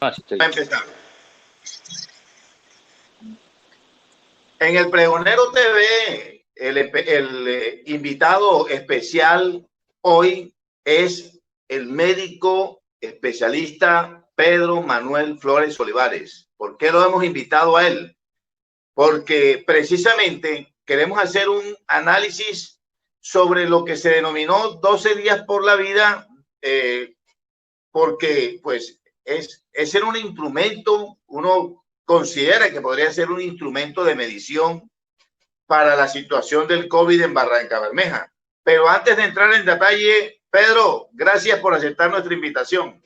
Así estoy. Va a empezar. En el Pregonero TV, el invitado especial hoy es el médico especialista Pedro Manuel Flores Olivares. ¿Por qué lo hemos invitado a él? Porque precisamente queremos hacer un análisis sobre lo que se denominó 12 días por la vida, porque pues es ser un instrumento, uno considera que podría ser un instrumento de medición para la situación del COVID en Barranca Bermeja. Pero antes de entrar en detalle, Pedro, gracias por aceptar nuestra invitación.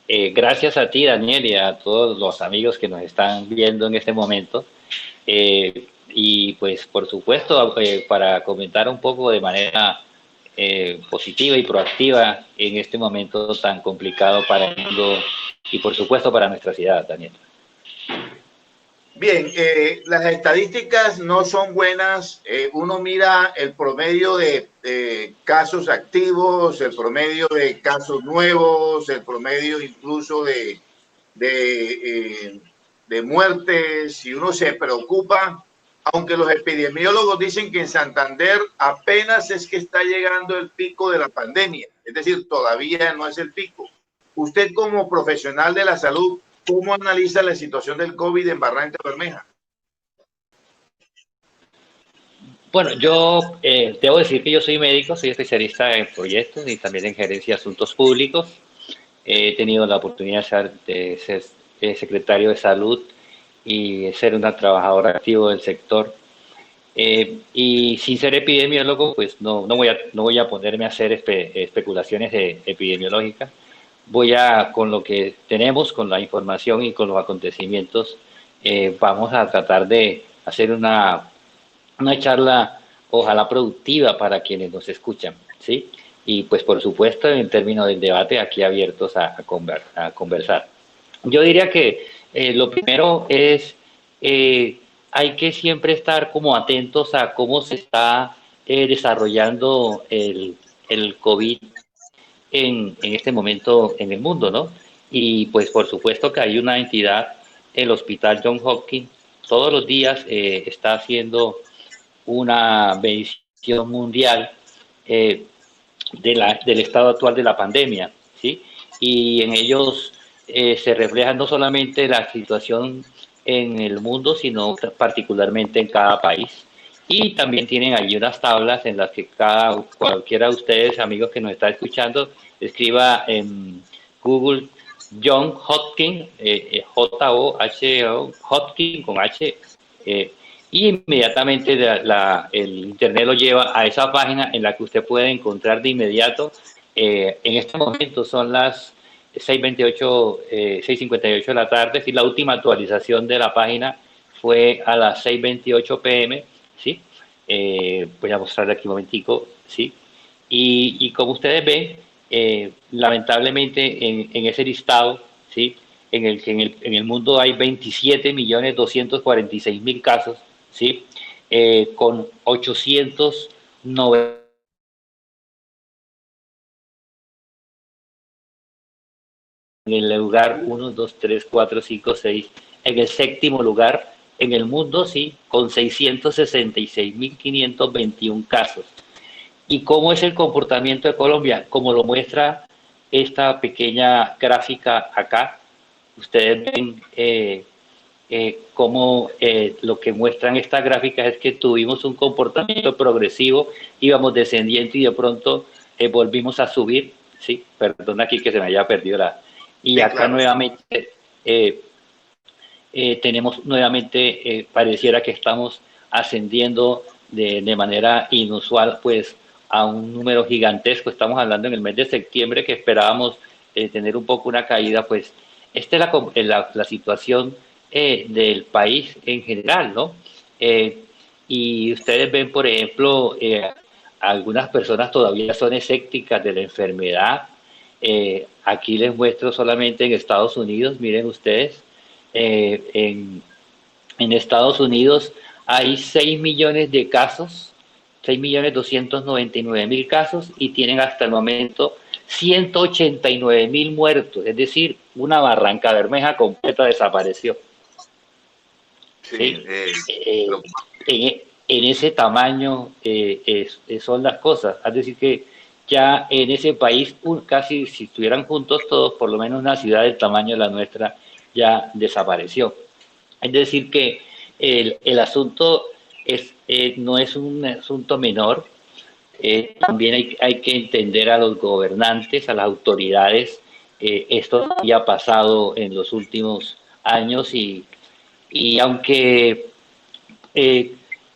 Gracias a ti, Daniel, y a todos los amigos que nos están viendo en este momento. Y pues, por supuesto, para comentar un poco de manera positiva y proactiva en este momento tan complicado para el mundo y, por supuesto, para nuestra ciudad, Daniel. Bien, las estadísticas no son buenas. Uno mira el promedio de casos activos, el promedio de casos nuevos, el promedio incluso de muertes, y uno se preocupa, aunque los epidemiólogos dicen que en Santander apenas es que está llegando el pico de la pandemia, es decir, todavía no es el pico. Usted como profesional de la salud, ¿cómo analiza la situación del COVID en Barranca Bermeja? Bueno, yo debo decir que yo soy médico, soy especialista en proyectos y también en gerencia de asuntos públicos. He tenido la oportunidad de ser secretario de salud y ser un trabajador activo del sector. Y sin ser epidemiólogo, pues no voy a ponerme a hacer especulaciones epidemiológicas. Con lo que tenemos, con la información y con los acontecimientos, vamos a tratar de hacer una charla, ojalá productiva para quienes nos escuchan, ¿sí? Y pues por supuesto, en términos del debate, aquí abiertos a conversar. Yo diría que lo primero es, hay que siempre estar como atentos a cómo se está desarrollando el COVID en este momento en el mundo, ¿no? Y pues por supuesto que hay una entidad, el Hospital Johns Hopkins, todos los días está haciendo una medición mundial del estado actual de la pandemia, ¿sí? Y en ellos se refleja no solamente la situación en el mundo, sino particularmente en cada país. Y también tienen allí unas tablas en las que cualquiera de ustedes, amigos que nos está escuchando, escriba en Google John Hopkins, J-O-H-O, Hopkins con H, y inmediatamente el internet lo lleva a esa página en la que usted puede encontrar de inmediato. En este momento son las 6:28, 6:58 de la tarde, y la última actualización de la página fue a las 6:28 pm, ¿sí? Voy a mostrarle aquí un momentico, ¿sí? Y como ustedes ven, lamentablemente en ese listado, ¿sí? En el que en el mundo hay 27.246.000 casos, ¿sí? Con 890 en el lugar 1, 2, 3, 4, 5, 6, en el séptimo lugar en el mundo, sí, con 666.521 casos. ¿Y cómo es el comportamiento de Colombia? Como lo muestra esta pequeña gráfica acá, ustedes ven cómo lo que muestran estas gráficas es que tuvimos un comportamiento progresivo, íbamos descendiendo y de pronto volvimos a subir, ¿sí? Perdón aquí que se me haya perdido la... Y sí, acá claro, nuevamente tenemos nuevamente, pareciera que estamos ascendiendo de manera inusual, pues a un número gigantesco. Estamos hablando en el mes de septiembre que esperábamos tener un poco una caída, pues esta es la situación del país en general, ¿no? Y ustedes ven, por ejemplo, algunas personas todavía son escépticas de la enfermedad. Aquí les muestro solamente en Estados Unidos, miren ustedes, en Estados Unidos hay 6 millones de casos 6.299.000 casos y tienen hasta el momento 189.000 muertos, es decir, una Barranca Bermeja completa desapareció. Sí, ¿Sí? En ese tamaño son las cosas, es decir que ya en ese país casi si estuvieran juntos todos, por lo menos una ciudad del tamaño de la nuestra ya desapareció. Es decir que el asunto no es un asunto menor. También hay que entender a los gobernantes, a las autoridades. Esto ya ha pasado en los últimos años y aunque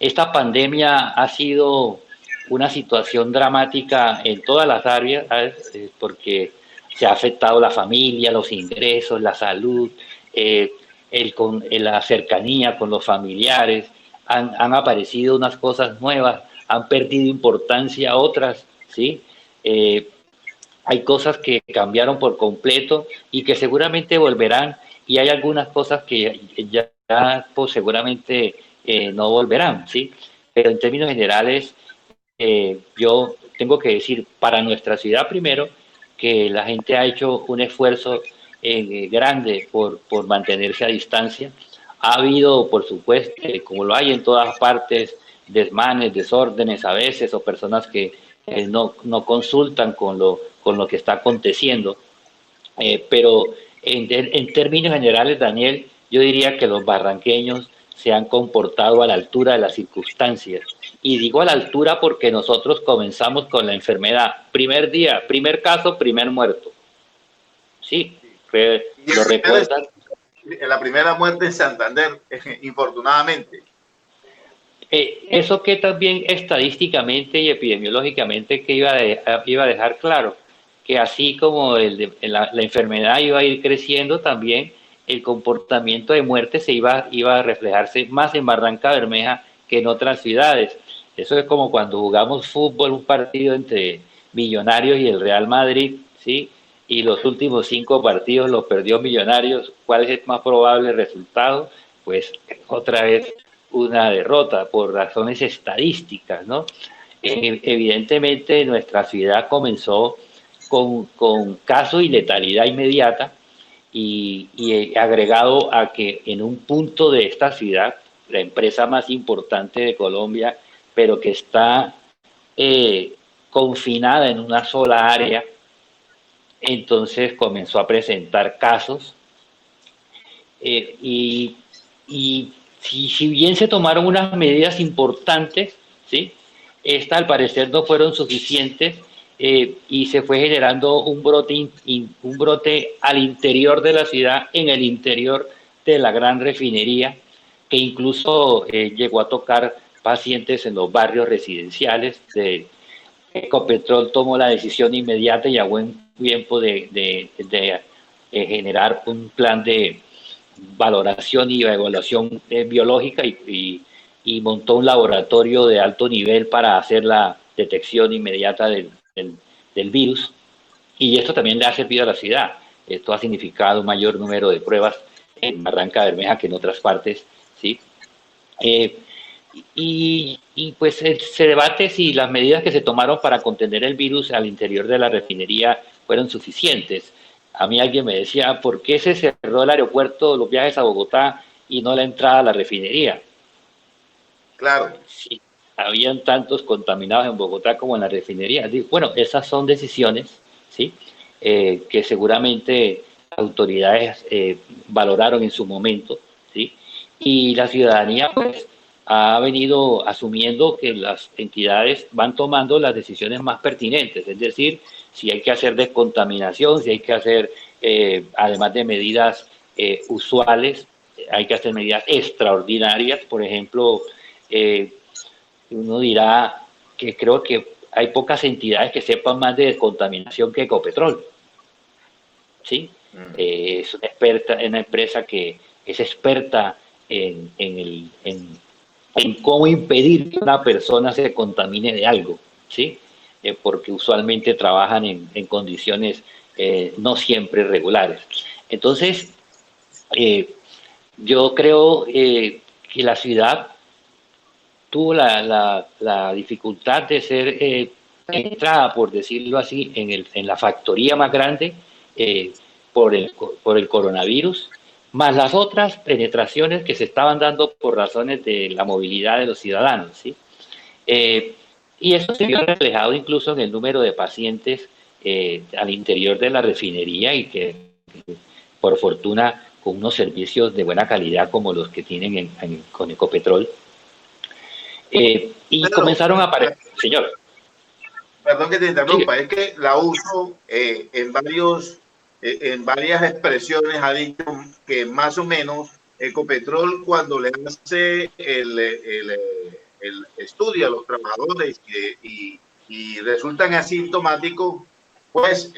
esta pandemia ha sido una situación dramática en todas las áreas, ¿sabes? Porque se ha afectado la familia, los ingresos, la salud, la cercanía con los familiares, han aparecido unas cosas nuevas, han perdido importancia otras, ¿sí? Eh, Hay cosas que cambiaron por completo y que seguramente volverán, y hay algunas cosas que ya pues, seguramente no volverán, ¿sí? Pero en términos generales, yo tengo que decir para nuestra ciudad primero que la gente ha hecho un esfuerzo grande por mantenerse a distancia. Ha habido, por supuesto, como lo hay en todas partes, desmanes, desórdenes a veces, o personas que no consultan con lo que está aconteciendo. Pero en términos generales, Daniel, yo diría que los barranqueños se han comportado a la altura de las circunstancias. Y digo a la altura porque nosotros comenzamos con la enfermedad. Primer día, primer caso, primer muerto. Sí, lo recuerdan. La primera muerte en Santander, infortunadamente. Eso que también estadísticamente y epidemiológicamente que iba a dejar claro, que así como la enfermedad iba a ir creciendo, también el comportamiento de muerte iba a reflejarse más en Barranca Bermeja que en otras ciudades. Eso es como cuando jugamos fútbol, un partido entre Millonarios y el Real Madrid, ¿sí? Y los últimos 5 partidos los perdió Millonarios. ¿Cuál es el más probable resultado? Pues otra vez una derrota por razones estadísticas, ¿no? Evidentemente nuestra ciudad comenzó con caso y letalidad inmediata y agregado a que en un punto de esta ciudad, la empresa más importante de Colombia, pero que está confinada en una sola área, entonces comenzó a presentar casos y, y si bien se tomaron unas medidas importantes, ¿sí? Estas al parecer no fueron suficientes y se fue generando un brote al interior de la ciudad, en el interior de la gran refinería, que incluso llegó a tocar pacientes en los barrios residenciales. Ecopetrol tomó la decisión inmediata y a buen tiempo de generar un plan de valoración y evaluación biológica y montó un laboratorio de alto nivel para hacer la detección inmediata del virus. Y esto también le ha servido a la ciudad. Esto ha significado un mayor número de pruebas en Barranca Bermeja que en otras partes, ¿sí? Eh, pues se debate si las medidas que se tomaron para contener el virus al interior de la refinería fueron suficientes. A mí alguien me decía, ¿por qué se cerró el aeropuerto, los viajes a Bogotá y no la entrada a la refinería? Claro. Sí, habían tantos contaminados en Bogotá como en la refinería. Bueno, esas son decisiones, ¿sí? Que seguramente autoridades valoraron en su momento, ¿sí? Y la ciudadanía, pues, ha venido asumiendo que las entidades van tomando las decisiones más pertinentes, es decir, si hay que hacer descontaminación, si hay que hacer, además de medidas usuales, hay que hacer medidas extraordinarias, por ejemplo, eh, uno dirá que creo que hay pocas entidades que sepan más de descontaminación que Ecopetrol, ¿sí? Es una empresa que es experta en cómo impedir que una persona se contamine de algo, ¿sí? Porque usualmente trabajan en condiciones no siempre regulares. Entonces, yo creo que la ciudad tuvo la dificultad de ser penetrada, por decirlo así, en la factoría más grande eh, por el coronavirus, más las otras penetraciones que se estaban dando por razones de la movilidad de los ciudadanos, ¿sí? Eh, y eso se vio reflejado incluso en el número de pacientes al interior de la refinería y que, por fortuna, con unos servicios de buena calidad como los que tienen con Ecopetrol, y Pedro, comenzaron a aparecer, señor, perdón que te sigue. interrumpa, es que la uso en varias expresiones, ha dicho que más o menos Ecopetrol cuando le hace el estudio a los trabajadores y resultan asintomáticos, pues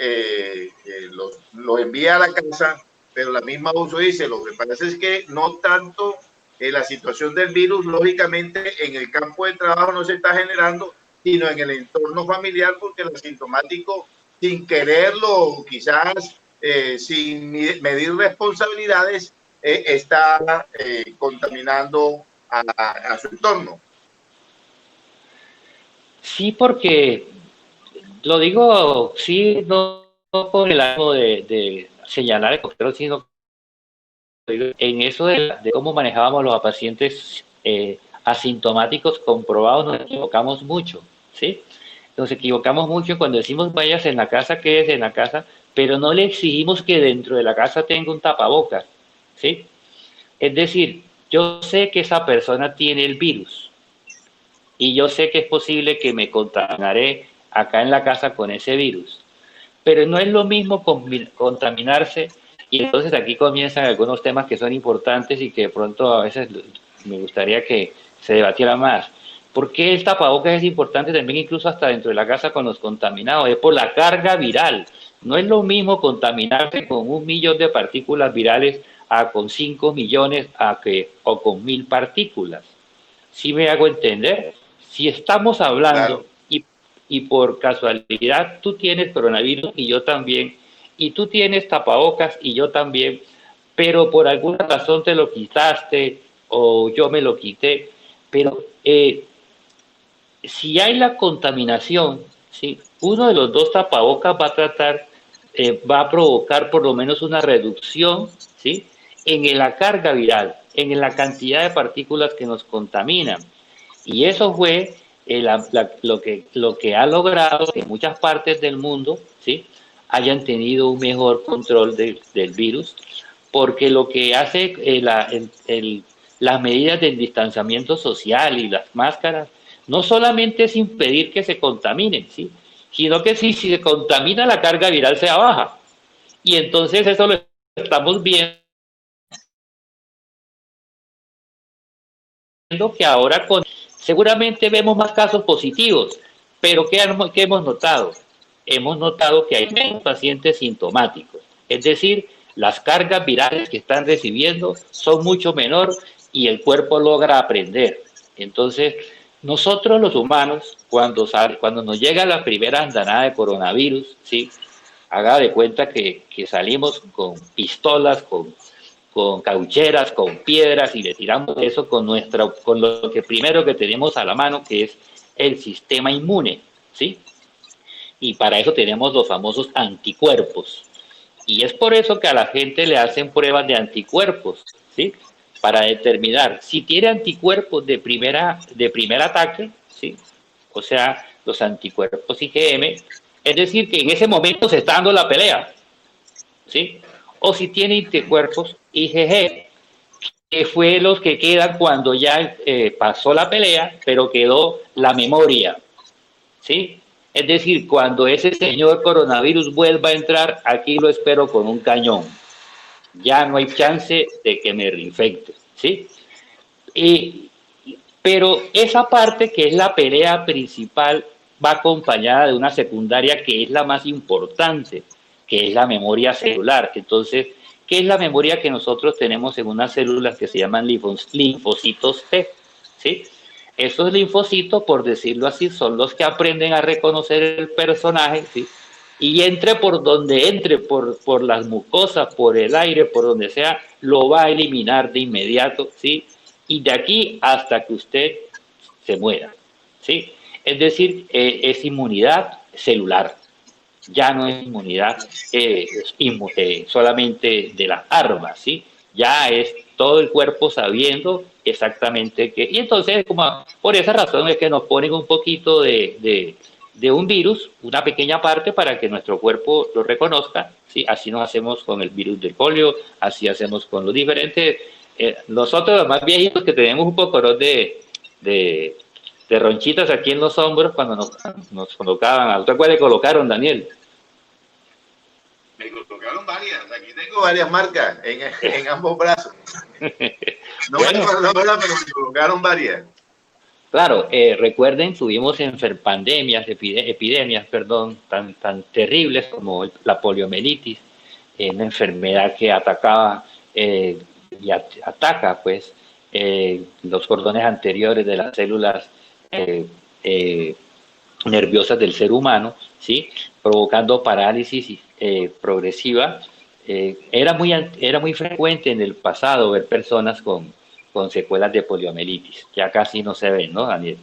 los envía a la casa, pero la misma uso dice, lo que pasa es que no tanto la situación del virus, lógicamente en el campo de trabajo no se está generando, sino en el entorno familiar, porque el asintomático, sin quererlo, quizás sin medir responsabilidades, está contaminando a su entorno. Sí, porque lo digo, sí, no con el ánimo de señalar el costero, sino en eso de cómo manejábamos los pacientes asintomáticos comprobados, nos equivocamos mucho, ¿sí? Nos equivocamos mucho cuando decimos vayas en la casa, quédese en la casa, pero no le exigimos que dentro de la casa tenga un tapabocas, ¿sí? Es decir, yo sé que esa persona tiene el virus y yo sé que es posible que me contaminaré acá en la casa con ese virus, pero no es lo mismo contaminarse, y entonces aquí comienzan algunos temas que son importantes y que de pronto a veces me gustaría que se debatiera más. ¿Por qué el tapabocas es importante también incluso hasta dentro de la casa con los contaminados? Es por la carga viral. No es lo mismo contaminarse con 1 millón de partículas virales a con 5 millones o con 1000 partículas. ¿Sí me hago entender? Si estamos hablando Claro. y por casualidad tú tienes coronavirus y yo también, y tú tienes tapabocas y yo también, pero por alguna razón te lo quitaste o yo me lo quité, pero si hay la contaminación, ¿sí? Uno de los dos tapabocas va a tratar, va a provocar por lo menos una reducción, ¿sí? En la carga viral, en la cantidad de partículas que nos contaminan. Y eso fue lo que ha logrado que muchas partes del mundo, ¿sí? Hayan tenido un mejor control del virus, porque lo que hace las medidas del distanciamiento social y las máscaras no solamente es impedir que se contaminen, ¿sí? Sino que si se contamina la carga viral se baja. Y entonces eso lo estamos viendo que ahora seguramente vemos más casos positivos, pero ¿qué hemos notado? Hemos notado que hay menos pacientes sintomáticos, es decir, las cargas virales que están recibiendo son mucho menor y el cuerpo logra aprender. Entonces, nosotros los humanos, cuando nos llega la primera andanada de coronavirus, ¿sí? Haga de cuenta que salimos con pistolas, con caucheras, con piedras y le tiramos eso con lo que primero que tenemos a la mano, que es el sistema inmune, ¿sí? Y para eso tenemos los famosos anticuerpos. Y es por eso que a la gente le hacen pruebas de anticuerpos, ¿sí? Para determinar si tiene anticuerpos de primer ataque, ¿sí? O sea, los anticuerpos IgM, es decir, que en ese momento se está dando la pelea, ¿sí? O si tiene anticuerpos IgG, que fue los que quedan cuando ya pasó la pelea, pero quedó la memoria, ¿sí? Es decir, cuando ese señor coronavirus vuelva a entrar, aquí lo espero con un cañón. Ya no hay chance de que me reinfecte, ¿sí? Y, pero esa parte que es la pelea principal va acompañada de una secundaria que es la más importante, que es la memoria celular. Entonces, ¿qué es la memoria que nosotros tenemos en unas células que se llaman linfocitos T? ¿Sí? Esos linfocitos, por decirlo así, son los que aprenden a reconocer el personaje, ¿sí? Y entre por donde entre, por las mucosas, por el aire, por donde sea, lo va a eliminar de inmediato, ¿sí? Y de aquí hasta que usted se muera, ¿sí? Es decir, es inmunidad celular, ya no es inmunidad solamente de las armas, ¿sí? Ya es todo el cuerpo sabiendo exactamente qué. Y entonces, como por esa razón es que nos ponen un poquito de un virus, una pequeña parte para que nuestro cuerpo lo reconozca, ¿sí? Así nos hacemos con el virus del polio, así hacemos con los diferentes. Nosotros los más viejitos que tenemos un poco de, de ronchitas aquí en los hombros cuando nos colocaban, ¿usted cuál le colocaron, Daniel? Me colocaron varias, aquí tengo varias marcas en ambos brazos. No bueno, me acuerdo la verdad, pero me colocaron varias. Claro, recuerden, tuvimos pandemias, epidemias, perdón, tan terribles como la poliomielitis, una enfermedad que atacaba y ataca pues los cordones anteriores de las células eh, eh, nerviosas del ser humano, ¿sí? Provocando parálisis progresiva. Era muy frecuente en el pasado ver personas con secuelas de poliomielitis. Ya casi no se ven, ¿no, Daniel?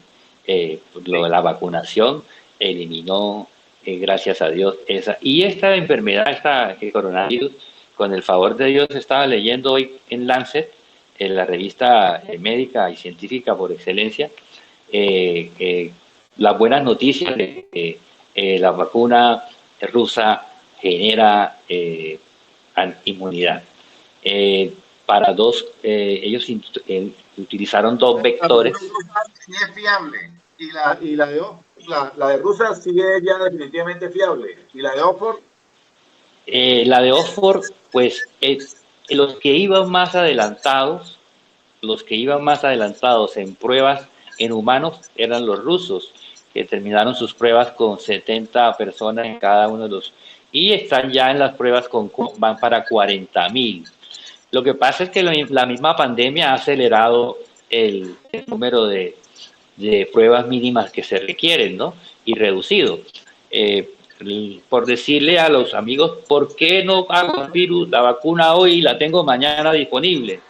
Lo de la vacunación eliminó, gracias a Dios, esa. Y esta enfermedad, el coronavirus, con el favor de Dios, estaba leyendo hoy en Lancet, en la revista médica y científica por excelencia, las buenas noticias de que la vacuna rusa genera inmunidad. Para ellos utilizaron dos vectores. Sí es fiable. Y la de Rusia sí es ya definitivamente fiable. ¿Y la de Oxford? La de Oxford, pues los que iban más adelantados, en pruebas en humanos eran los rusos, que terminaron sus pruebas con 70 personas en cada uno de los, y están ya en las pruebas van para 40.000. Lo que pasa es que la misma pandemia ha acelerado el número de pruebas mínimas que se requieren, ¿no? Y reducido. Por decirle a los amigos, ¿por qué no hago el virus, la vacuna hoy y la tengo mañana disponible?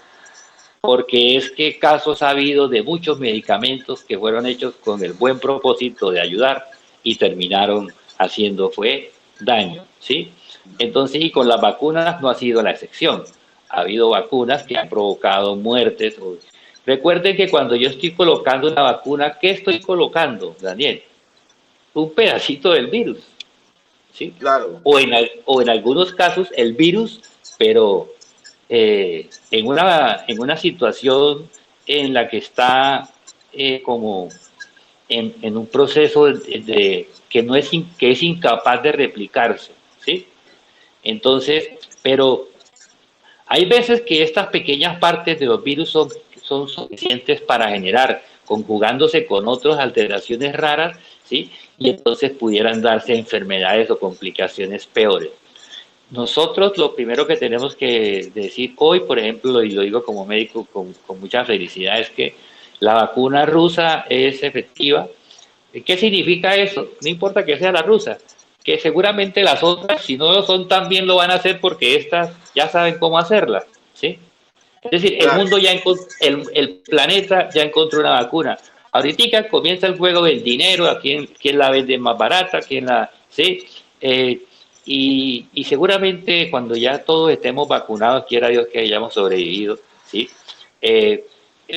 Porque es que casos ha habido de muchos medicamentos que fueron hechos con el buen propósito de ayudar y terminaron haciendo daño, ¿sí? Entonces, y con las vacunas no ha sido la excepción. Ha habido vacunas que han provocado muertes. Recuerden que cuando yo estoy colocando una vacuna, ¿qué estoy colocando, Daniel? Un pedacito del virus, ¿sí? Claro. O en algunos casos el virus, pero en una situación en la que está como en un proceso que es incapaz de replicarse, ¿sí? Entonces, pero hay veces que estas pequeñas partes de los virus son suficientes para generar, conjugándose con otras alteraciones raras, ¿sí? Y entonces pudieran darse enfermedades o complicaciones peores. Nosotros lo primero que tenemos que decir hoy, por ejemplo, y lo digo como médico con mucha felicidad, es que la vacuna rusa es efectiva. ¿Qué significa eso? No importa que sea la rusa, que seguramente las otras, si no lo son, también lo van a hacer porque estas ya saben cómo hacerlas, ¿sí? Es decir, el mundo el planeta ya encontró una vacuna. Ahorita comienza el juego del dinero, a quién la vende más barata, ¿sí? Y seguramente cuando ya todos estemos vacunados, quiera Dios que hayamos sobrevivido, ¿sí?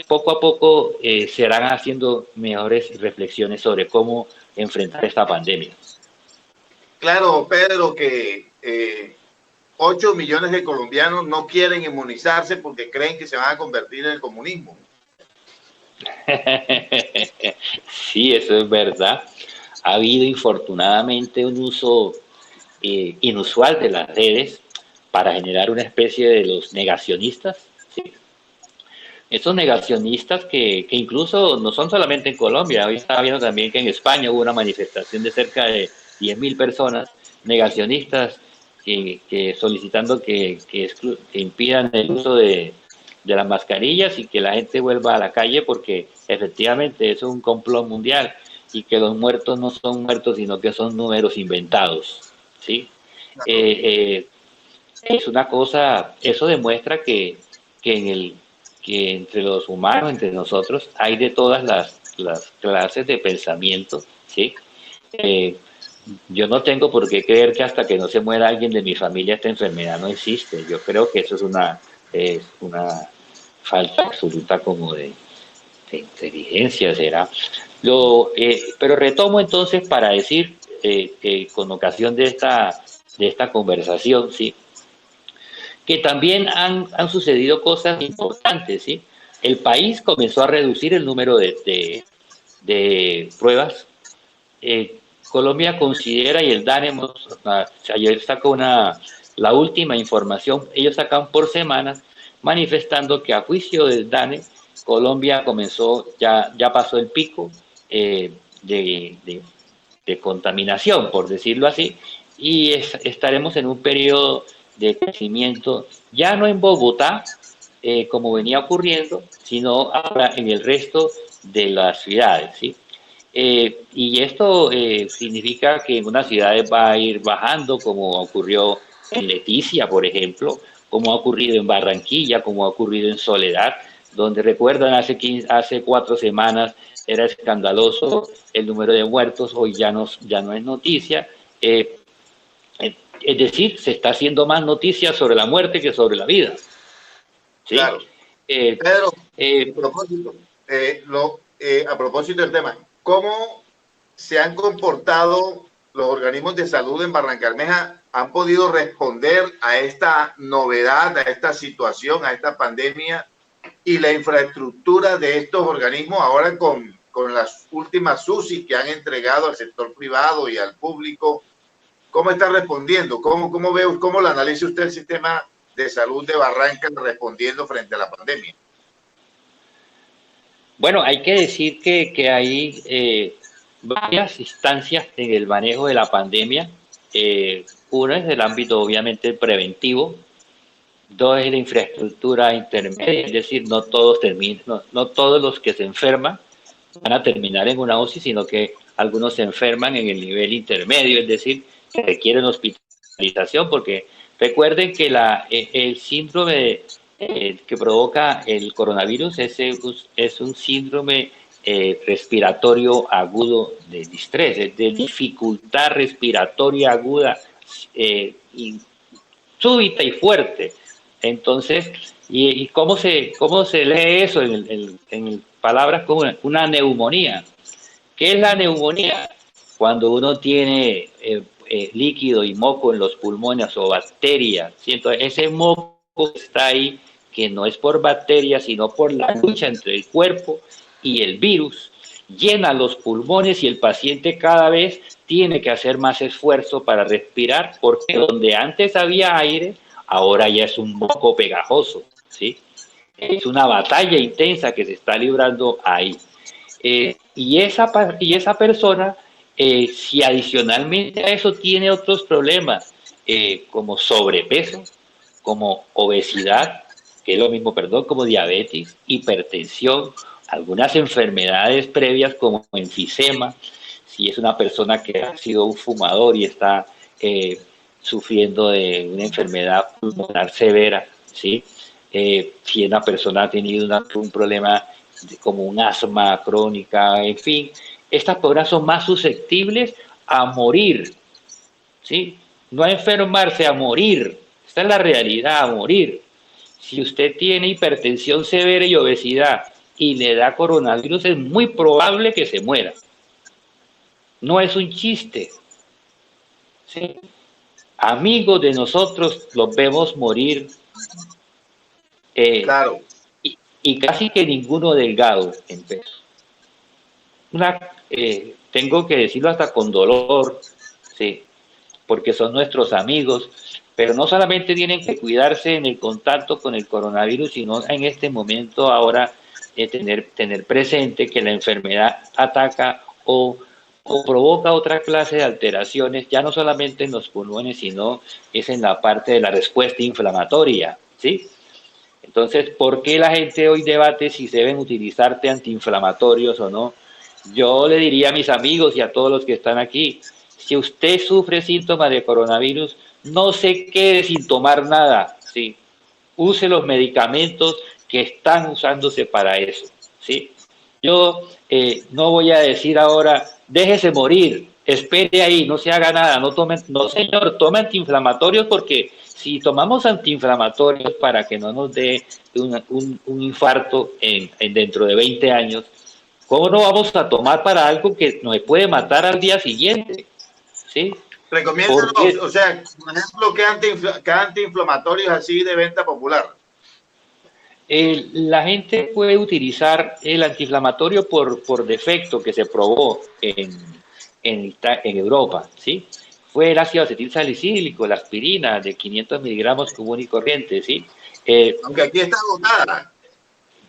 Poco a poco se harán haciendo mejores reflexiones sobre cómo enfrentar esta pandemia. Claro, Pedro, que 8 millones de colombianos no quieren inmunizarse porque creen que se van a convertir en el comunismo. Sí, eso es verdad. Ha habido infortunadamente un uso inusual de las redes para generar una especie de los negacionistas, ¿sí? Estos negacionistas que incluso no son solamente en Colombia, hoy estaba viendo también que en España hubo una manifestación de cerca de 10.000 personas negacionistas que solicitando que impidan el uso de las mascarillas y que la gente vuelva a la calle porque efectivamente eso es un complot mundial y que los muertos no son muertos sino que son números inventados, ¿sí? Es una cosa, eso demuestra que entre los humanos, entre nosotros, hay de todas las clases de pensamiento, ¿sí? Eh, yo no tengo por qué creer que hasta que no se muera alguien de mi familia esta enfermedad no existe. Yo creo que eso es una falta absoluta como de inteligencia, será. Pero retomo entonces para decir, con ocasión de esta conversación, ¿sí? Que también han sucedido cosas importantes, ¿sí? El país comenzó a reducir el número de pruebas. Colombia considera, y el DANE, ayer sacó la última información, ellos sacan por semana, manifestando que a juicio del DANE, Colombia comenzó, ya pasó el pico de, de, de contaminación, por decirlo así, y estaremos en un periodo de crecimiento, ya no en Bogotá, como venía ocurriendo, sino ahora en el resto de las ciudades, ¿sí? Y esto significa que en unas ciudades va a ir bajando, como ocurrió en Leticia, por ejemplo, como ha ocurrido en Barranquilla, como ha ocurrido en Soledad, donde recuerdan hace 4 semanas era escandaloso el número de muertos, hoy ya no es noticia. Es decir, se está haciendo más noticia sobre la muerte que sobre la vida. ¿Sí? Claro. Eh, Pedro, eh, a propósito del tema, ¿cómo se han comportado los organismos de salud en Barrancabermeja? ¿Han podido responder a esta novedad, a esta situación, a esta pandemia y la infraestructura de estos organismos ahora con las últimas UCI que han entregado al sector privado y al público? ¿Cómo está respondiendo? ¿Cómo lo analiza usted el sistema de salud de Barranca respondiendo frente a la pandemia? Bueno, hay que decir que hay varias instancias en el manejo de la pandemia. Uno es el ámbito obviamente preventivo, dos es la infraestructura intermedia, es decir, no todos los que se enferman van a terminar en una UCI, sino que algunos se enferman en el nivel intermedio, es decir, que requieren hospitalización, porque recuerden que el síndrome que provoca el coronavirus es un síndrome respiratorio agudo de distrés, es de dificultad respiratoria aguda y súbita y fuerte. Entonces, ¿y cómo se lee eso en palabras como una neumonía? ¿Qué es la neumonía? Cuando uno tiene líquido y moco en los pulmones o bacterias, ¿siento? Ese moco está ahí que no es por bacterias, sino por la lucha entre el cuerpo y el virus, llena los pulmones y el paciente cada vez tiene que hacer más esfuerzo para respirar, porque donde antes había aire, ahora ya es un moco pegajoso, ¿sí? Es una batalla intensa que se está librando ahí. Y esa persona, si adicionalmente a eso tiene otros problemas, como sobrepeso, como obesidad, que es lo mismo, perdón, como diabetes, hipertensión, algunas enfermedades previas como enfisema, si es una persona que ha sido un fumador y está sufriendo de una enfermedad pulmonar severa, ¿sí? Si una persona ha tenido un problema como un asma crónica, en fin, estas personas son más susceptibles a morir, ¿sí? No a enfermarse, a morir. Esta es la realidad, a morir. Si usted tiene hipertensión severa y obesidad y le da coronavirus, es muy probable que se muera. No es un chiste, ¿sí? Amigos de nosotros los vemos morir Claro. y casi que ninguno delgado en peso. Tengo que decirlo hasta con dolor, sí, porque son nuestros amigos, pero no solamente tienen que cuidarse en el contacto con el coronavirus, sino en este momento ahora tener presente que la enfermedad ataca o provoca otra clase de alteraciones, ya no solamente en los pulmones, sino es en la parte de la respuesta inflamatoria, ¿sí? Entonces, ¿por qué la gente hoy debate si se deben utilizar antiinflamatorios o no? Yo le diría a mis amigos y a todos los que están aquí, si usted sufre síntomas de coronavirus, no se quede sin tomar nada, ¿sí? Use los medicamentos que están usándose para eso, ¿sí? Yo no voy a decir ahora, déjese morir, espere ahí, no se haga nada, no tome, no señor, tome antiinflamatorios porque si tomamos antiinflamatorios para que no nos dé un infarto dentro de 20 años, ¿cómo no vamos a tomar para algo que nos puede matar al día siguiente? ¿Sí? Recomiéndanos, Porque o sea, por ejemplo, ¿qué antiinflamatorios así de venta popular? la gente puede utilizar el antiinflamatorio por defecto que se probó en Europa, ¿sí? Fue el ácido acetil salicílico, la aspirina de 500 miligramos común y corriente, ¿sí? Aunque aquí está agotada.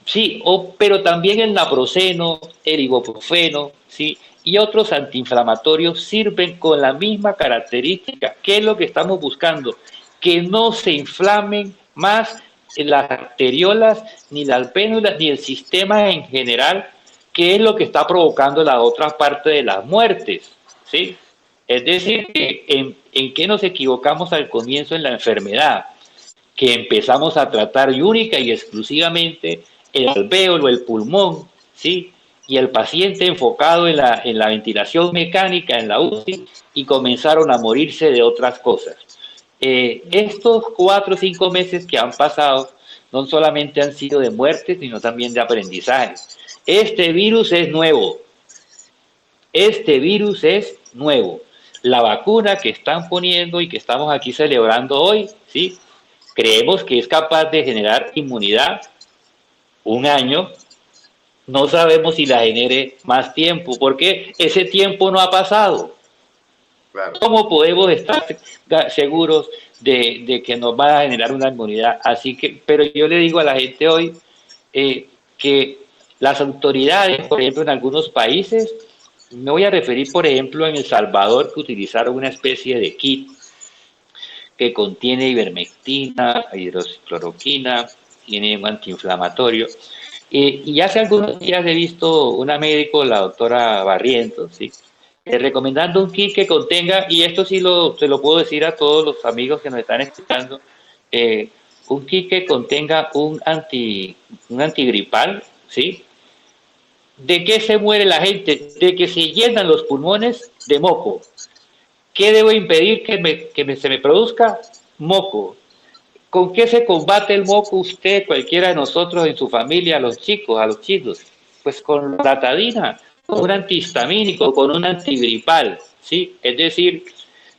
Sí, pero también el naproxeno, el ibuprofeno, ¿sí? Y otros antiinflamatorios sirven con la misma característica. ¿Qué es lo que estamos buscando? Que no se inflamen más las arteriolas, ni las vénulas, ni el sistema en general, que es lo que está provocando la otra parte de las muertes, ¿sí? Es decir, ¿en qué nos equivocamos al comienzo en la enfermedad? Que empezamos a tratar única y exclusivamente el alvéolo, el pulmón, ¿sí? Y el paciente enfocado en la ventilación mecánica, en la UCI, y comenzaron a morirse de otras cosas. Estos 4 o 5 meses que han pasado no solamente han sido de muerte, sino también de aprendizaje. Este virus es nuevo. Este virus es nuevo. La vacuna que están poniendo y que estamos aquí celebrando hoy, ¿sí? Creemos que es capaz de generar inmunidad 1 año. No sabemos si la genere más tiempo, porque ese tiempo no ha pasado. Claro. ¿Cómo podemos estar seguros de que nos va a generar una inmunidad? Así que, pero yo le digo a la gente hoy que las autoridades, por ejemplo, en algunos países, me voy a referir, por ejemplo, en El Salvador, que utilizaron una especie de kit que contiene ivermectina, hidroxicloroquina, tiene un antiinflamatorio. Y hace algunos días he visto una médico, la doctora Barrientos, ¿sí? Recomendando un kit que contenga, y esto sí se lo puedo decir a todos los amigos que nos están escuchando, un kit que contenga un antigripal, ¿sí? ¿De qué se muere la gente? De que se llenan los pulmones de moco. ¿Qué debo impedir que se me produzca? Moco. ¿Con qué se combate el moco usted, cualquiera de nosotros en su familia, a los chicos? Pues con latadina, con un antihistamínico, con un antigripal, ¿sí? Es decir,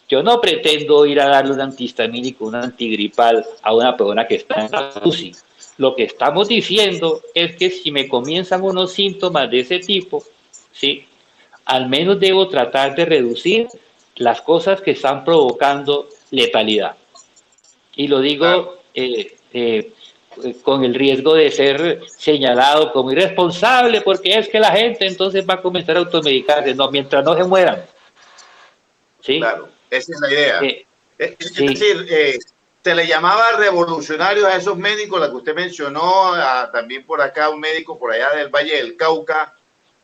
yo no pretendo ir a darle un antihistamínico, un antigripal a una persona que está en la UCI. Lo que estamos diciendo es que si me comienzan unos síntomas de ese tipo, ¿sí? Al menos debo tratar de reducir las cosas que están provocando letalidad. Y lo Claro. digo con el riesgo de ser señalado como irresponsable, porque es que la gente entonces va a comenzar a automedicarse, no, mientras no se mueran. ¿Sí? Claro, esa es la idea. Eh, Es sí, decir, se le llamaba revolucionarios a esos médicos, la que usted mencionó, también por acá un médico por allá del Valle del Cauca,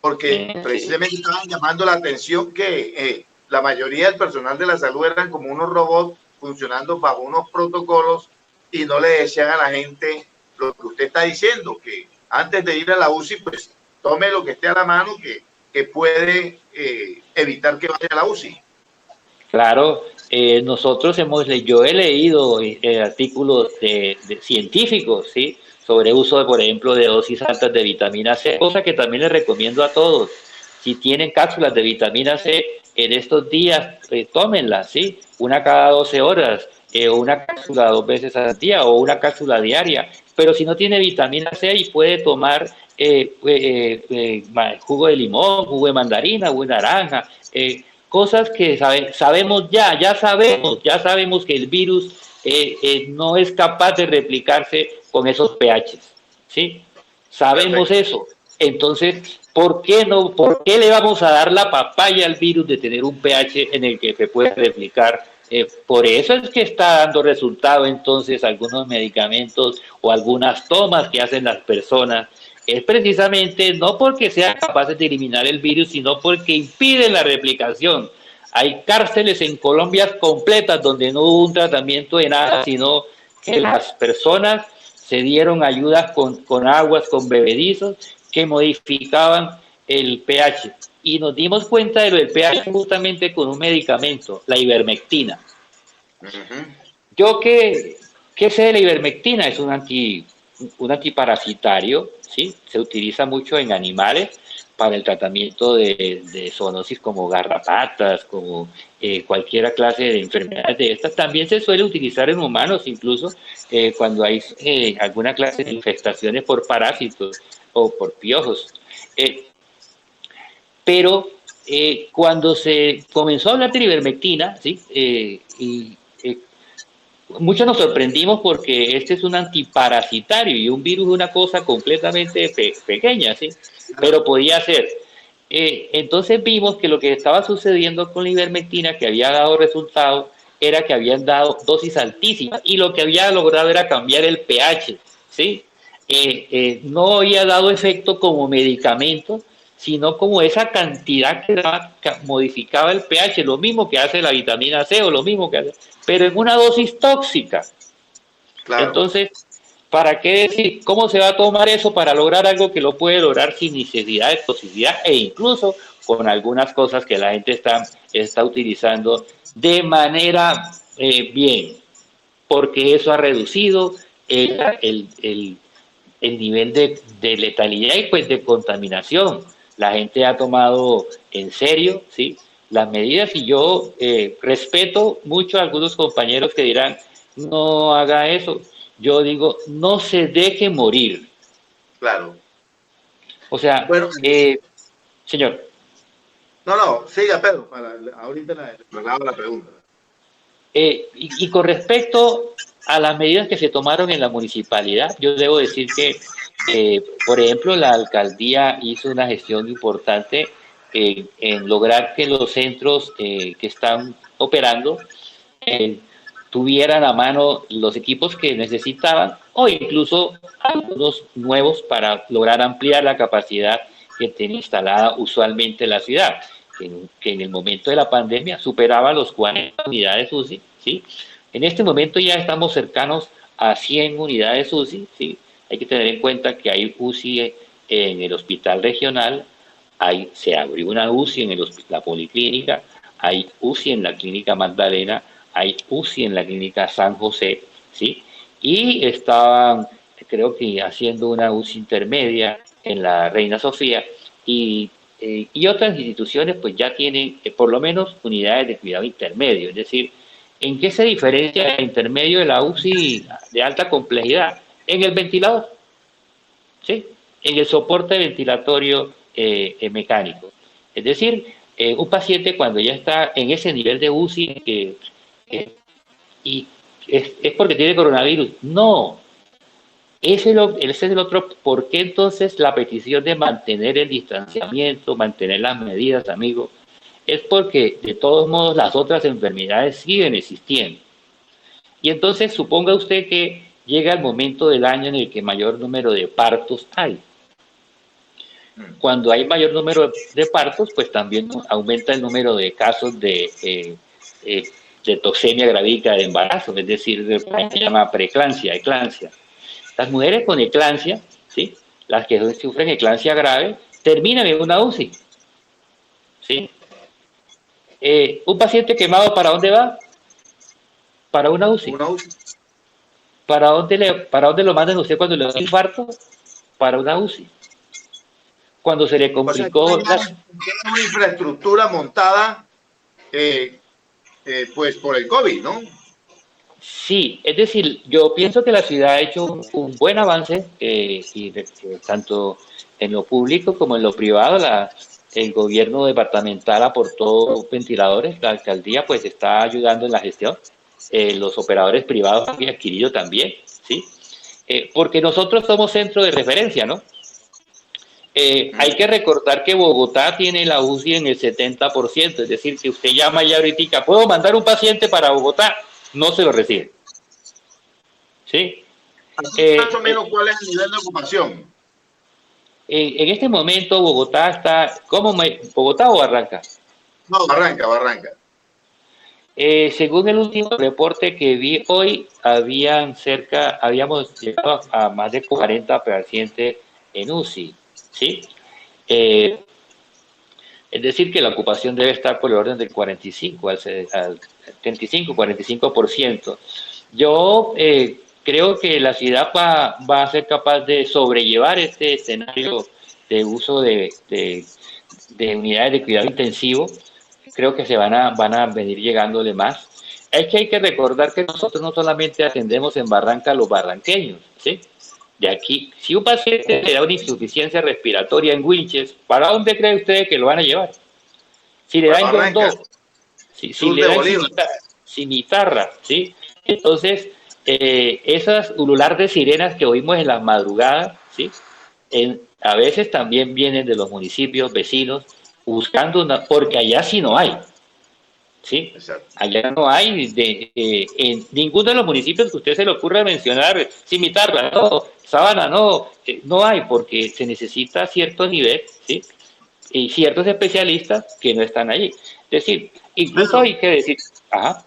porque sí, precisamente estaban llamando la atención que la mayoría del personal de la salud eran como unos robots funcionando bajo unos protocolos y no le decían a la gente lo que usted está diciendo, que antes de ir a la UCI, pues tome lo que esté a la mano que puede evitar que vaya a la UCI. claro. Yo he leído artículos de científicos, ¿sí? Sobre uso, por ejemplo, de dosis altas de vitamina C, cosa que también les recomiendo a todos. Si tienen cápsulas de vitamina C en estos días, tómenlas, ¿sí? Una cada 12 horas, una cápsula 2 veces al día o una cápsula diaria. Pero si no tiene vitamina C y puede tomar jugo de limón, jugo de mandarina, jugo de naranja, cosas que sabemos ya sabemos que el virus no es capaz de replicarse con esos pHs, ¿sí? Sabemos Perfecto. eso. Entonces, ¿por qué no? ¿Por qué le vamos a dar la papaya al virus de tener un pH en el que se puede replicar? Por eso es que está dando resultado entonces algunos medicamentos o algunas tomas que hacen las personas. Es precisamente no porque sean capaces de eliminar el virus, sino porque impiden la replicación. Hay cárceles en Colombia completas donde no hubo un tratamiento de nada, sino que las personas se dieron ayudas con aguas, con bebedizos, que modificaban el pH. Y nos dimos cuenta de lo del pH justamente con un medicamento, la ivermectina. Yo ¿qué sé de la ivermectina? Es un antiparasitario, ¿sí? Se utiliza mucho en animales para el tratamiento de zoonosis como garrapatas, como cualquier clase de enfermedades de estas. También se suele utilizar en humanos, incluso cuando hay alguna clase de infestaciones por parásitos o por piojos. Eh, pero cuando se comenzó a hablar de la ivermectina, ¿sí? Muchos nos sorprendimos porque este es un antiparasitario y un virus es una cosa completamente pequeña, ¿sí? Pero podía ser. Entonces vimos que lo que estaba sucediendo con la ivermectina, que había dado resultado, era que habían dado dosis altísimas y lo que había logrado era cambiar el pH, ¿sí? No había dado efecto como medicamento, sino como esa cantidad que modificaba el pH, lo mismo que hace la vitamina C o lo mismo que hace, pero en una dosis tóxica. Claro. Entonces, ¿para qué decir cómo se va a tomar eso para lograr algo que lo puede lograr sin necesidad de toxicidad e incluso con algunas cosas que la gente está utilizando de manera bien? Porque eso ha reducido el nivel de letalidad y pues de contaminación. La gente ha tomado en serio, ¿sí? Las medidas y yo respeto mucho a algunos compañeros que dirán, no haga eso. Yo digo, no se deje morir. Claro. O sea, Bueno, señor. no, siga, Pedro, para ahorita le hago la pregunta. Y con respecto a las medidas que se tomaron en la municipalidad, yo debo decir que, por ejemplo, la alcaldía hizo una gestión importante en lograr que los centros que están operando eh, tuvieran a mano los equipos que necesitaban o incluso algunos nuevos para lograr ampliar la capacidad que tiene instalada usualmente la ciudad, que en el momento de la pandemia superaba los 40 unidades UCI, ¿sí? En este momento ya estamos cercanos a 100 unidades UCI, ¿sí? Hay que tener en cuenta que hay UCI en el hospital regional, se abrió una UCI en la policlínica, hay UCI en la clínica Magdalena, hay UCI en la clínica San José, ¿sí? Y estaban, creo que haciendo una UCI intermedia en la Reina Sofía y otras instituciones pues ya tienen por lo menos unidades de cuidado intermedio, es decir, ¿en qué se diferencia el intermedio de la UCI de alta complejidad? En el ventilador, ¿sí? En el soporte ventilatorio mecánico. Es decir, un paciente cuando ya está en ese nivel de UCI y es porque tiene coronavirus. No, ese es el otro. ¿Por qué entonces la petición de mantener el distanciamiento, mantener las medidas, amigos? Es porque de todos modos las otras enfermedades siguen existiendo. Y entonces suponga usted que llega el momento del año en el que mayor número de partos hay. Cuando hay mayor número de partos, pues también aumenta el número de casos de toxemia gravídica de embarazo, es decir, de lo que se llama preeclampsia, eclampsia. Las mujeres con eclampsia, ¿sí? Las que sufren eclampsia grave, terminan en una UCI. ¿Sí? Un paciente quemado, ¿para dónde va? Para una UCI. Una UCI. ¿Para dónde lo mandan usted cuando le da un infarto? Para una UCI. Cuando se le complicó... O sea, una infraestructura montada pues por el COVID, ¿no? Sí, es decir, yo pienso que la ciudad ha hecho un buen avance, tanto en lo público como en lo privado. El gobierno departamental aportó ventiladores, la alcaldía pues está ayudando en la gestión, los operadores privados han adquirido también, ¿sí? Porque nosotros somos centro de referencia, ¿no? Hay que recordar que Bogotá tiene la UCI en el 70%, es decir, que usted llama ya ahorita, ¿puedo mandar un paciente para Bogotá? No se lo recibe. ¿Sí? Más o menos, ¿cuál es el nivel de ocupación? En este momento Bogotá está, ¿Bogotá o Barranca? No, Barranca. Según el último reporte que vi hoy, habíamos llegado a más de 40 pacientes en UCI, ¿sí? Eh, es decir, que la ocupación debe estar por el orden del 45 al 35, 45%. Yo creo que la ciudad va a ser capaz de sobrellevar este escenario de uso de unidades de cuidado intensivo. Creo que van a venir llegándole más. Es que hay que recordar que nosotros no solamente atendemos en Barranca a los barranqueños, ¿sí? De aquí, si un paciente le da una insuficiencia respiratoria en Wilches, ¿para dónde cree usted que lo van a llevar? Si le Para da en Barranca, Yondó, si sur le de da en Bolívar. Cimitarra, ¿sí? Entonces, esas ulular de sirenas que oímos en las madrugadas, ¿sí? A veces también vienen de los municipios vecinos buscando una, porque allá sí no hay, ¿sí? Exacto. Allá no hay, en ninguno de los municipios que usted se le ocurra mencionar, Cimitarra, no, Sabana, no, no hay, porque se necesita cierto nivel, ¿sí? Y ciertos especialistas que no están allí. Es decir, incluso Pedro, hay que decir, ajá,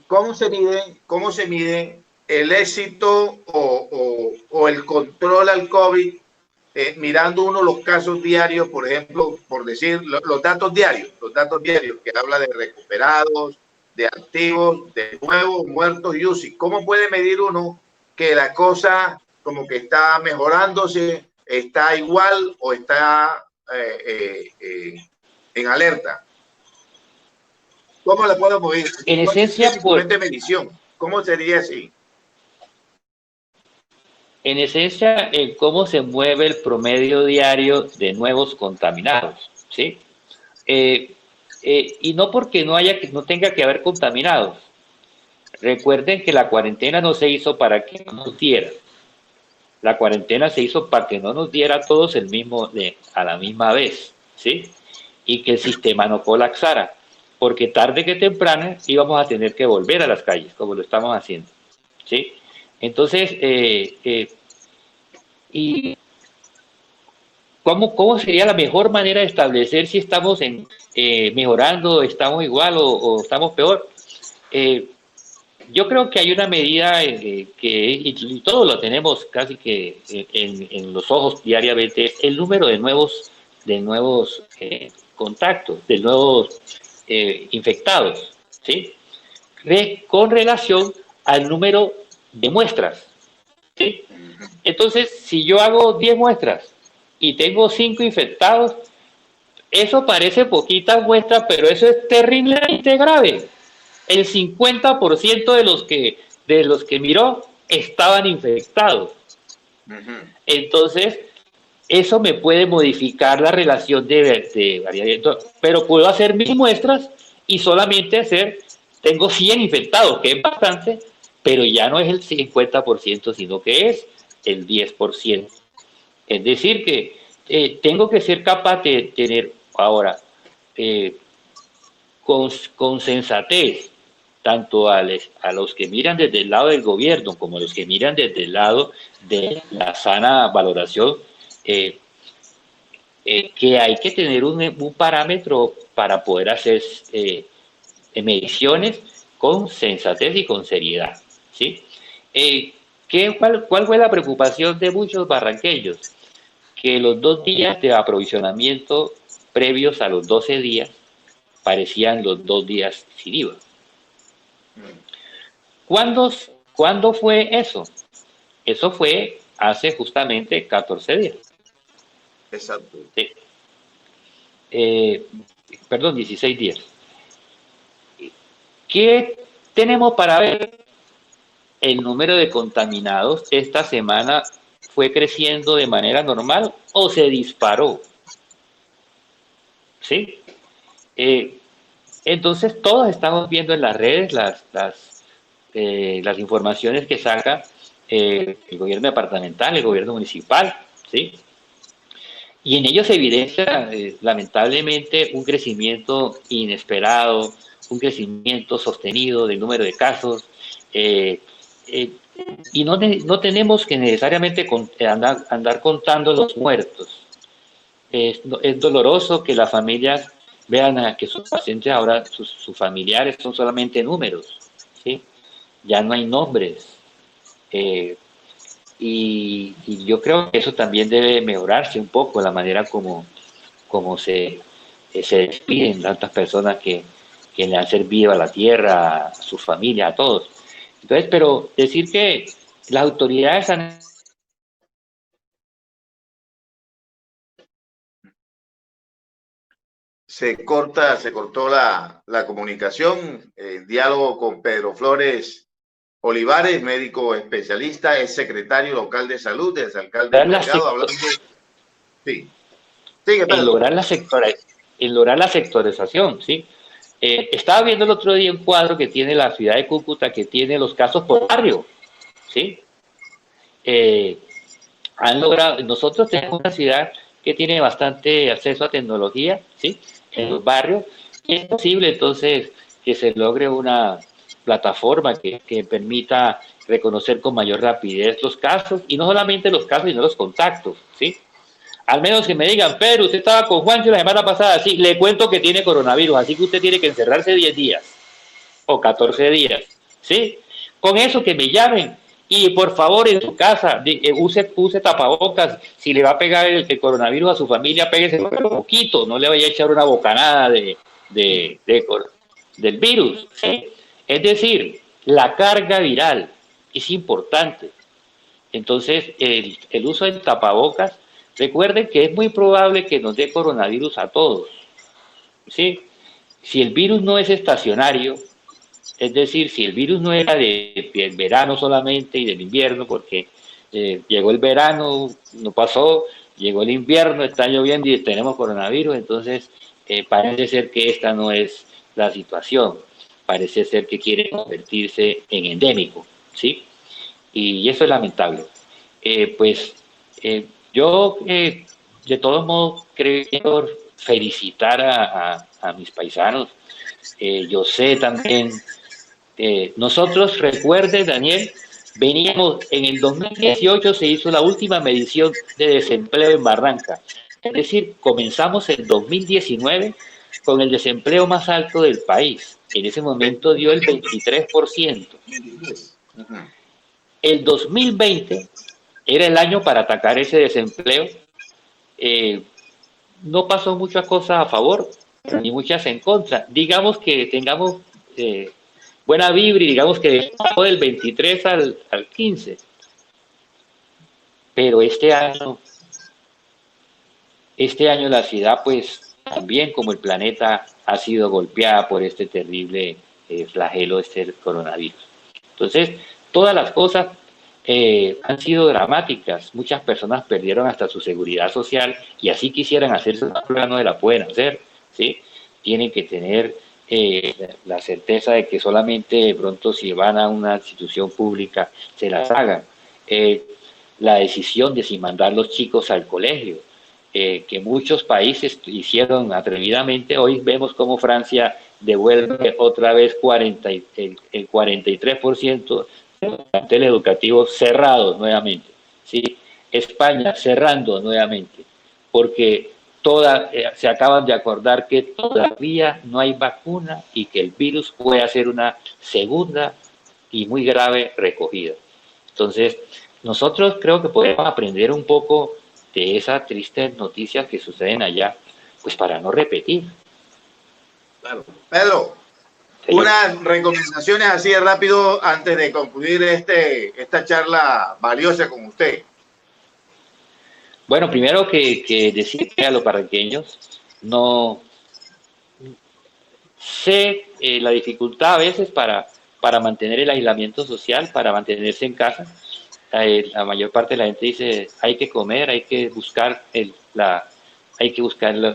cómo se mide el éxito o el control al COVID mirando uno los casos diarios, por ejemplo, por decir los datos diarios que habla de recuperados, de activos, de nuevos, muertos y UCI? ¿Cómo puede medir uno que la cosa como que está mejorándose, está igual o está en alerta? ¿Cómo la puedo medir? en ¿Cuál sería el esencia, instrumento de medición? ¿Cómo sería así? cómo se mueve el promedio diario de nuevos contaminados, ¿sí? Eh, y no porque no tenga que haber contaminados. Recuerden que la cuarentena no se hizo para que no nos diera. La cuarentena se hizo para que no nos diera a todos a la misma vez, ¿sí? Y que el sistema no colapsara, porque tarde que temprano íbamos a tener que volver a las calles, como lo estamos haciendo, ¿sí? Entonces, ¿y cómo sería la mejor manera de establecer si estamos mejorando, estamos igual o estamos peor? Eh, Yo creo que hay una medida y todos lo tenemos casi que en los ojos diariamente, es el número de nuevos contactos, de nuevos infectados, ¿sí? Con relación al número de muestras, ¿sí? Entonces, si yo hago 10 muestras y tengo 5 infectados, eso parece poquitas muestras, pero eso es terriblemente grave. El 50% de los que miró estaban infectados. Entonces, eso me puede modificar la relación de variabilidad. Pero puedo hacer 1000 muestras y solamente tengo 100 infectados, que es bastante, pero ya no es el 50%, sino que es el 10%. Es decir, que tengo que ser capaz de tener ahora eh, con sensatez, tanto a los que miran desde el lado del gobierno como a los que miran desde el lado de la sana valoración, eh, que hay que tener un parámetro para poder hacer mediciones con sensatez y con seriedad, ¿sí? ¿Cuál fue la preocupación de muchos barranqueños? Que los 2 días de aprovisionamiento previos a los 12 días parecían los 2 días sin IVA. ¿Cuándo, ¿Cuándo fue eso? Eso fue hace justamente 14 días. Exacto. Sí. Eh, Perdón, 16 días. ¿Qué tenemos para ver? El número de contaminados esta semana fue creciendo de manera normal o se disparó. ¿Sí? Eh, entonces todos estamos viendo en las redes las informaciones que saca el gobierno departamental, el gobierno municipal, ¿sí? Y en ellos se evidencia lamentablemente un crecimiento inesperado, un crecimiento sostenido del número de casos, eh, eh, y no tenemos que necesariamente andar contando los muertos. Es doloroso que las familias vean que sus pacientes ahora, sus familiares son solamente números, ¿sí? Ya no hay nombres. Eh, y yo creo que eso también debe mejorarse un poco, la manera como se despiden tantas personas que le han servido a la tierra, a su familia, a todos. Entonces, pero decir que las autoridades han... Se cortó la comunicación, el diálogo con Pedro Flores Olivares, médico especialista, es secretario local de salud, es alcalde encargado, hablando. Sí, sigue, en Pedro. lograr en lograr la sectorización, ¿sí? Estaba viendo el otro día un cuadro que tiene la ciudad de Cúcuta, que tiene los casos por barrio, ¿sí? Eh, Han logrado, nosotros tenemos una ciudad que tiene bastante acceso a tecnología, ¿sí? En los barrios, y es posible entonces que se logre una plataforma que permita reconocer con mayor rapidez los casos, y no solamente los casos, sino los contactos, ¿sí? Al menos que me digan, Pedro, usted estaba con Juancho la semana pasada, sí, le cuento que tiene coronavirus, así que usted tiene que encerrarse 10 días o 14 días, ¿sí? Con eso que me llamen y por favor en su casa use tapabocas, si le va a pegar el coronavirus a su familia, péguese un poquito, no le vaya a echar una bocanada de, de, del virus, ¿sí? Es decir, la carga viral es importante. Entonces, el uso del tapabocas, recuerden que es muy probable que nos dé coronavirus a todos, ¿sí? Si el virus no es estacionario, es decir, si el virus no era del verano solamente y del invierno, porque llegó el verano, no pasó, llegó el invierno, está lloviendo y tenemos coronavirus, entonces parece ser que esta no es la situación, parece ser que quiere convertirse en endémico, ¿sí? Y eso es lamentable. Pues yo, de todos modos, quiero felicitar a mis paisanos. Yo sé también, nosotros, recuerde, Daniel, veníamos, en el 2018 se hizo la última medición de desempleo en Barranca. Es decir, comenzamos en 2019 con el desempleo más alto del país. En ese momento dio el 23%. El 2020 era el año para atacar ese desempleo. Eh, no pasó muchas cosas a favor, ni muchas en contra. Digamos que tengamos buena vibra y digamos que pasó del 23 al 15. Pero este año la ciudad, pues también como el planeta, ha sido golpeada por este terrible flagelo, este coronavirus. Entonces, todas las cosas han sido dramáticas. Muchas personas perdieron hasta su seguridad social y así quisieran hacerse una prueba, no la pueden hacer, ¿sí? Tienen que tener la certeza de que solamente de pronto si van a una institución pública se las hagan. La decisión de si mandar los chicos al colegio, que muchos países hicieron atrevidamente. Hoy vemos cómo Francia devuelve otra vez el 43% del plantel educativo cerrado nuevamente, ¿sí? España cerrando nuevamente, porque se acaban de acordar que todavía no hay vacuna y que el virus puede hacer una segunda y muy grave recogida. Entonces, nosotros creo que podemos aprender un poco de esas tristes noticias que suceden allá, pues para no repetir. Claro. Pedro, unas recomendaciones así de rápido antes de concluir esta charla valiosa con usted. Bueno, primero que decirle a los barranqueños, no sé la dificultad a veces para mantener el aislamiento social, para mantenerse en casa. La mayor parte de la gente dice, hay que comer, hay que buscar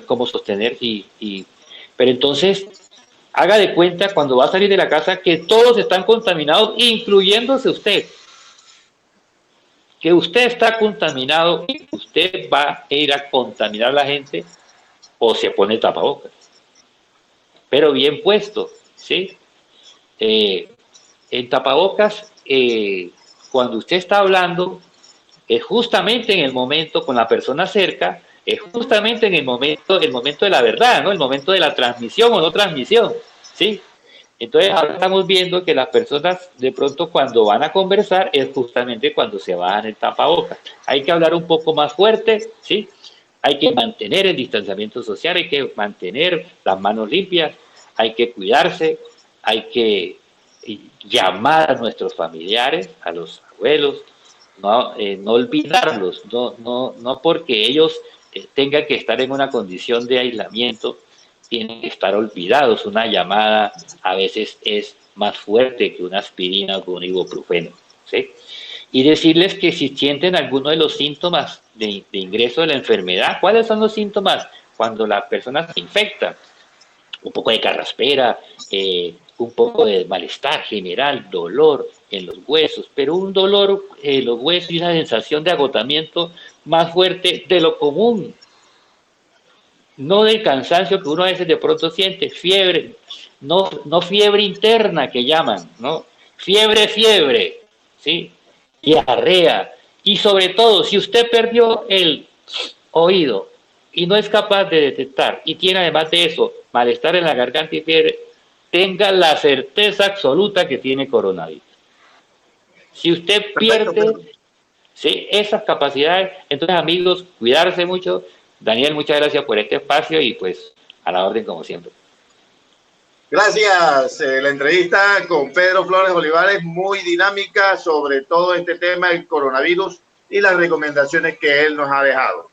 cómo sostener pero entonces haga de cuenta cuando va a salir de la casa que todos están contaminados, incluyéndose usted. Que usted está contaminado y usted va a ir a contaminar a la gente o se pone tapabocas. Pero bien puesto, ¿sí? En tapabocas, cuando usted está hablando, es justamente en el momento con la persona cerca, es justamente en el momento de la verdad, ¿no? El momento de la transmisión o no transmisión, ¿sí? Entonces ahora estamos viendo que las personas de pronto cuando van a conversar es justamente cuando se bajan el tapabocas. Hay que hablar un poco más fuerte, ¿sí? Hay que mantener el distanciamiento social, hay que mantener las manos limpias, hay que cuidarse, hay que llamar a nuestros familiares, a los abuelos, no olvidarlos, no porque ellos tengan que estar en una condición de aislamiento, tienen que estar olvidados. Una llamada a veces es más fuerte que una aspirina o que un ibuprofeno, ¿sí? Y decirles que si sienten alguno de los síntomas de ingreso de la enfermedad, ¿cuáles son los síntomas? Cuando la persona se infecta, un poco de carraspera, un poco de malestar general, dolor en los huesos, pero un dolor en los huesos y una sensación de agotamiento más fuerte de lo común, no del cansancio que uno a veces de pronto siente, fiebre, no fiebre interna que llaman, ¿no? Fiebre, ¿sí? Diarrea. Y sobre todo, si usted perdió el oído y no es capaz de detectar y tiene además de eso malestar en la garganta y fiebre, tenga la certeza absoluta que tiene coronavirus. Si usted Perfecto, pierde, Pedro. ¿sí?, esas capacidades, entonces amigos, cuidarse mucho. Daniel, muchas gracias por este espacio y pues a la orden como siempre. Gracias. La entrevista con Pedro Flores Olivares, muy dinámica sobre todo este tema del coronavirus y las recomendaciones que él nos ha dejado.